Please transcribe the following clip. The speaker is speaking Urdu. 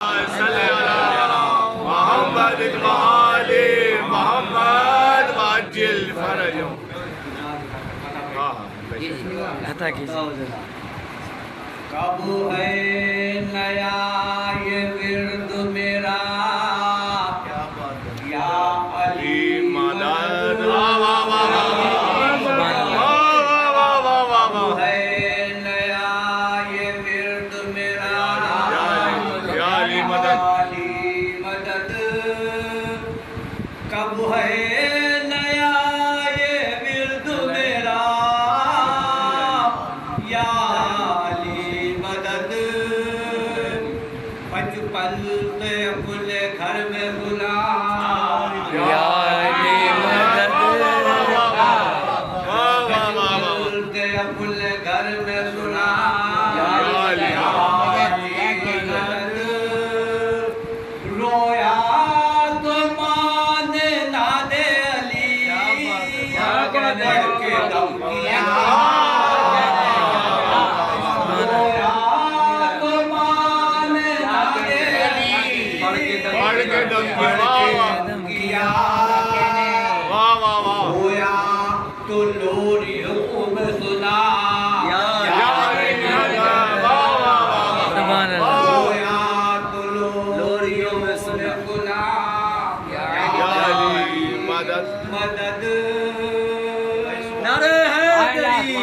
صلی علی محمد وآل محمد وعجل فرجهم. عطا کیجیے. کب ہے نیا یہ ورد میرا یا علی مدد. کب ہے نیا یہ ورد میرا یا علی مدد. کب ہے نیا یہ ورد میرا یا بچپن سے اپنے گھر میں بلا یا علی مدد. بچپن سے اپنے گھر میں سنا یا علی مدد. رویا تو مانے نہ دے علی بڑھ کے دم کیا. ہویا تو لوریوں میں سنا ہویا تو لوریوں میں سنا مدد. نعرہ حیدری.